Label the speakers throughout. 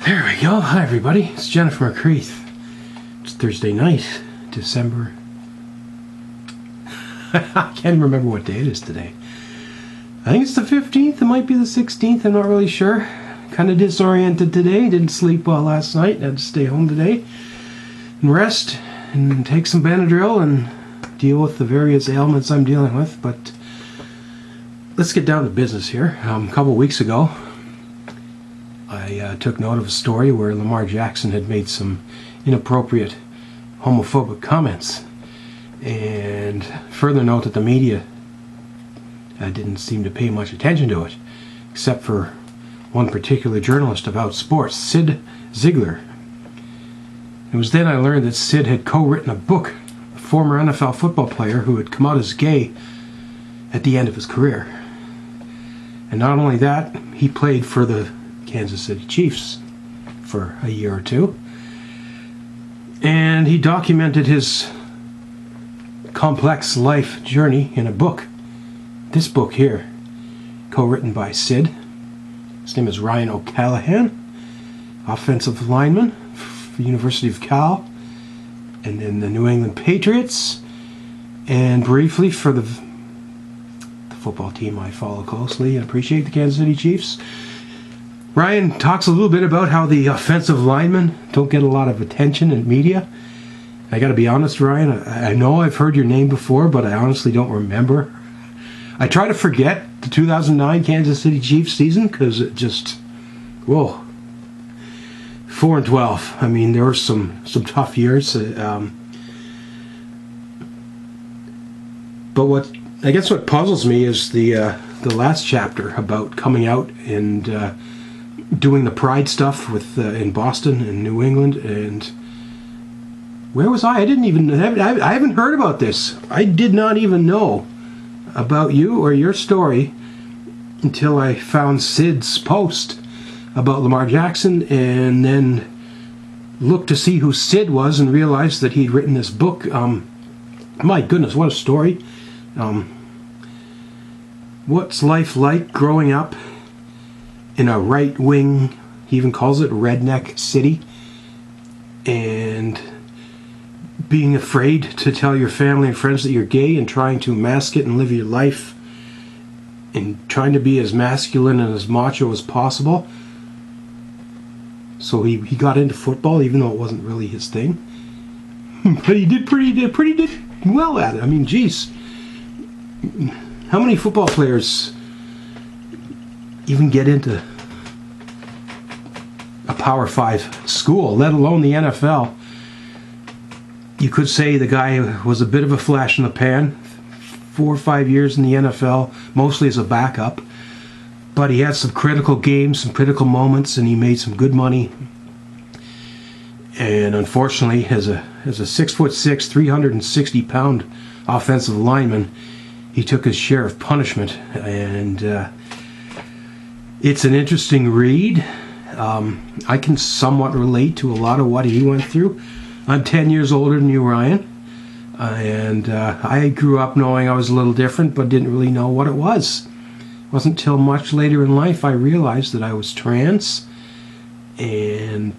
Speaker 1: There we go. Hi everybody, it's Jennifer McCreath. It's Thursday night, December. I can't remember what day it is today. I think it's the 15th, it might be the 16th, I'm not really sure. Kind of disoriented today, didn't sleep well last night, had to stay home today and rest and take some Benadryl and deal with the various ailments I'm dealing with. But let's get down to business here. A couple weeks ago, I took note of a story where Lamar Jackson had made some inappropriate homophobic comments, and further note that the media didn't seem to pay much attention to it, except for one particular journalist about sports, Sid Ziegler. It was then I learned that Sid had co-written a book, a former NFL football player who had come out as gay at the end of his career. And not only that, he played for the Kansas City Chiefs for a year or two, and he documented his complex life journey in a book. This book here, co-written by Sid. His name is Ryan O'Callaghan, offensive lineman for University of Cal, and then the New England Patriots, and briefly for the football team I follow closely and appreciate, the Kansas City Chiefs. Ryan talks a little bit about how the offensive linemen don't get a lot of attention in media. I gotta be honest, Ryan, I know I've heard your name before, but I honestly don't remember. I try to forget the 2009 Kansas City Chiefs season because it just, whoa, 4-12. I mean, there were some tough years. But what puzzles me is the last chapter about coming out and doing the pride stuff with in Boston and New England. And where was I? I haven't heard about this. I did not even know about you or your story until I found Sid's post about Lamar Jackson, and then looked to see who Sid was and realized that he'd written this book. My goodness, what a story. What's life like growing up in a right-wing, he even calls it redneck city, and being afraid to tell your family and friends that you're gay and trying to mask it and live your life and trying to be as masculine and as macho as possible. So he got into football even though it wasn't really his thing. But he did pretty well at it. I mean, geez. How many football players even get into a Power 5 school, let alone the NFL? You could say the guy was a bit of a flash in the pan, 4 or 5 years in the NFL, mostly as a backup. But he had some critical games, some critical moments, and he made some good money. And unfortunately, as a 6'6", 360-pound offensive lineman, he took his share of punishment. And it's an interesting read. I can somewhat relate to a lot of what he went through. I'm 10 years older than you, Ryan. And I grew up knowing I was a little different, but didn't really know what it was. It wasn't until much later in life I realized that I was trans, and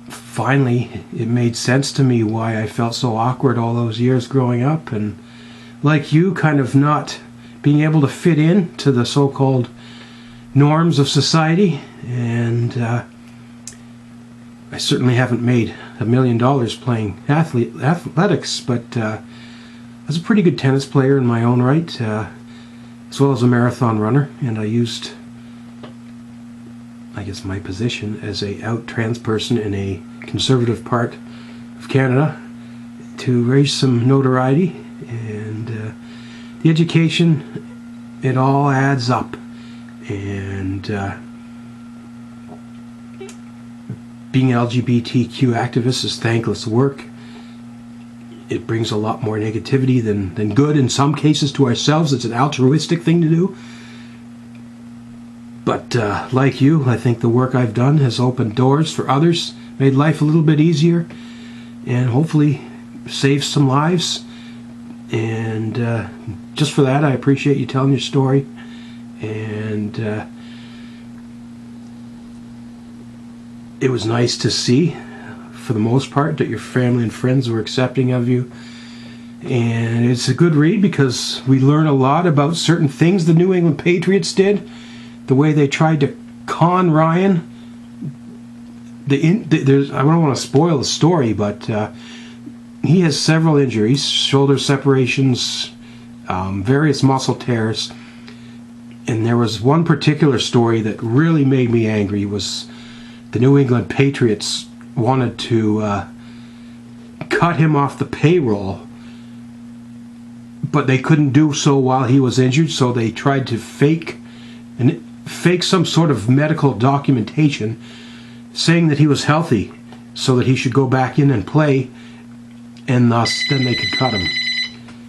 Speaker 1: finally it made sense to me why I felt so awkward all those years growing up, and like you, kind of not being able to fit in to the so-called norms of society. And I certainly haven't made $1 million playing athletics, but I was a pretty good tennis player in my own right, as well as a marathon runner, and I used, I guess, my position as a out trans person in a conservative part of Canada to raise some notoriety, and the education, it all adds up. And being an LGBTQ activist is thankless work. It brings a lot more negativity than good in some cases to ourselves. It's an altruistic thing to do. But like you, I think the work I've done has opened doors for others, made life a little bit easier, and hopefully saved some lives. And just for that, I appreciate you telling your story. And it was nice to see, for the most part, that your family and friends were accepting of you. And it's a good read because we learn a lot about certain things the New England Patriots did, the way they tried to con Ryan. I don't want to spoil the story, but he has several injuries, shoulder separations, various muscle tears. And there was one particular story that really made me angry. Was the New England Patriots wanted to cut him off the payroll, but they couldn't do so while he was injured, so they tried to fake some sort of medical documentation saying that he was healthy so that he should go back in and play, and thus then they could cut him.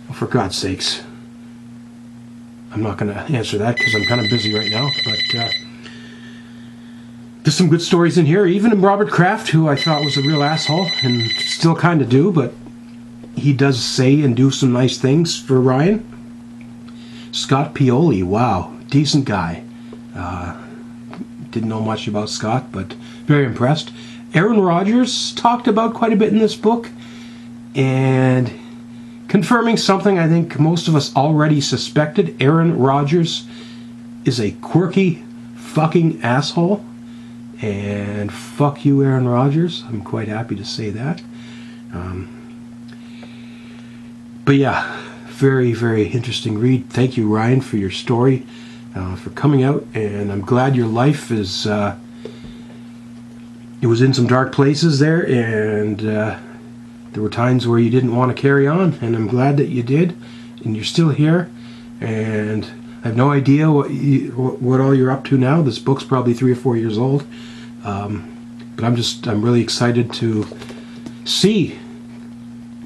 Speaker 1: Oh, for God's sakes. I'm not going to answer that because I'm kind of busy right now, but there's some good stories in here. Even Robert Kraft, who I thought was a real asshole, and still kind of do, but he does say and do some nice things for Ryan. Scott Pioli, wow, decent guy. Didn't know much about Scott, but very impressed. Aaron Rodgers talked about quite a bit in this book, and confirming something I think most of us already suspected. Aaron Rodgers is a quirky fucking asshole, and fuck you, Aaron Rodgers. I'm quite happy to say that. But yeah, very, very interesting read. Thank you, Ryan, for your story, for coming out, and I'm glad your life is, it was in some dark places there, and there were times where you didn't want to carry on, and I'm glad that you did, and you're still here, and I have no idea what all you're up to now. This book's probably 3 or 4 years old, but I'm really excited to see.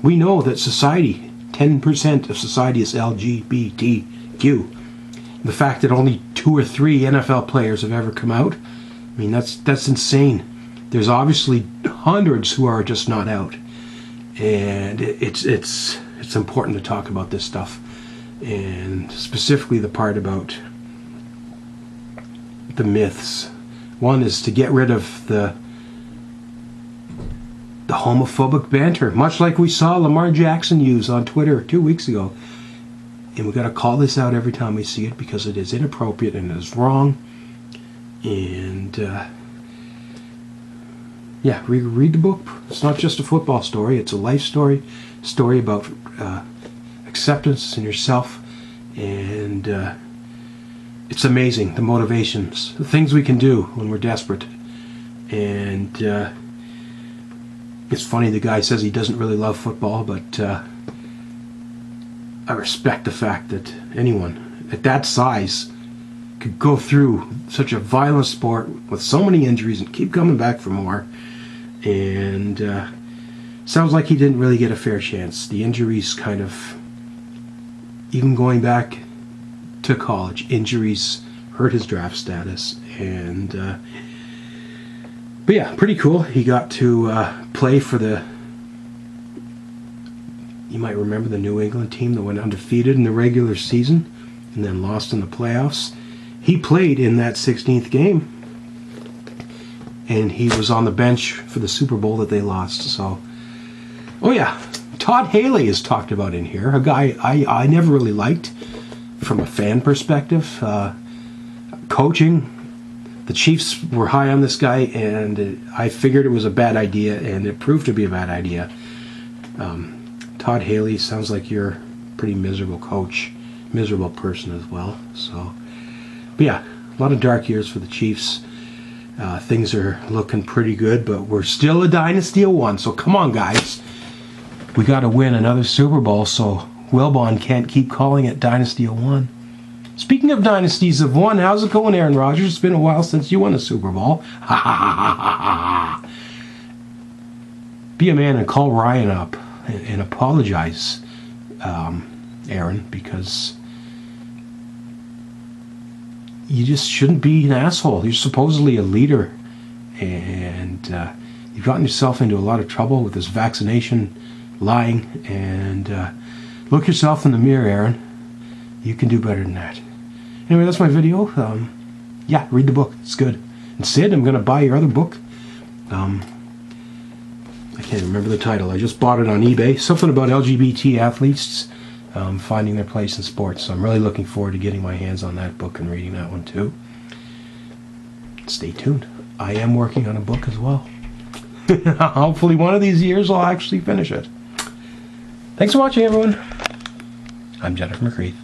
Speaker 1: We know that society, 10% of society is LGBTQ. The fact that only 2 or 3 NFL players have ever come out, I mean, that's insane. There's obviously hundreds who are just not out, and it's important to talk about this stuff, and specifically the part about the myths. One is to get rid of the homophobic banter, much like we saw Lamar Jackson use on Twitter 2 weeks ago. And we got to call this out every time we see it because it is inappropriate and it is wrong. And yeah, read the book. It's not just a football story; it's a life story, story about acceptance in yourself, and it's amazing the motivations, the things we can do when we're desperate. And it's funny, the guy says he doesn't really love football, but I respect the fact that anyone at that size could go through such a violent sport with so many injuries and keep coming back for more. And sounds like he didn't really get a fair chance. The injuries kind of, even going back to college, injuries hurt his draft status. And but yeah, pretty cool. He got to play for you might remember, the New England team that went undefeated in the regular season and then lost in the playoffs. He played in that 16th game, and he was on the bench for the Super Bowl that they lost. So, oh yeah, Todd Haley is talked about in here, a guy I never really liked from a fan perspective. Coaching, the Chiefs were high on this guy, and I figured it was a bad idea, and it proved to be a bad idea. Todd Haley, sounds like you're a pretty miserable coach, miserable person as well. So, but yeah, a lot of dark years for the Chiefs. Things are looking pretty good, but we're still a dynasty of one. So come on, guys. We got to win another Super Bowl, so Wilbon can't keep calling it Dynasty of One. Speaking of dynasties of one, how's it going, Aaron Rodgers? It's been a while since you won a Super Bowl. Ha ha ha ha ha. Be a man and call Ryan up and apologize, Aaron, because you just shouldn't be an asshole. You're supposedly a leader, and you've gotten yourself into a lot of trouble with this vaccination lying, and look yourself in the mirror, Aaron. You can do better than that. Anyway, that's my video. Yeah, read the book. It's good. And Sid, I'm going to buy your other book. I can't remember the title. I just bought it on eBay. Something about LGBT athletes finding their place in sports. So I'm really looking forward to getting my hands on that book and reading that one too. Stay tuned. I am working on a book as well. Hopefully one of these years I'll actually finish it. Thanks for watching, everyone. I'm Jennifer McCreath.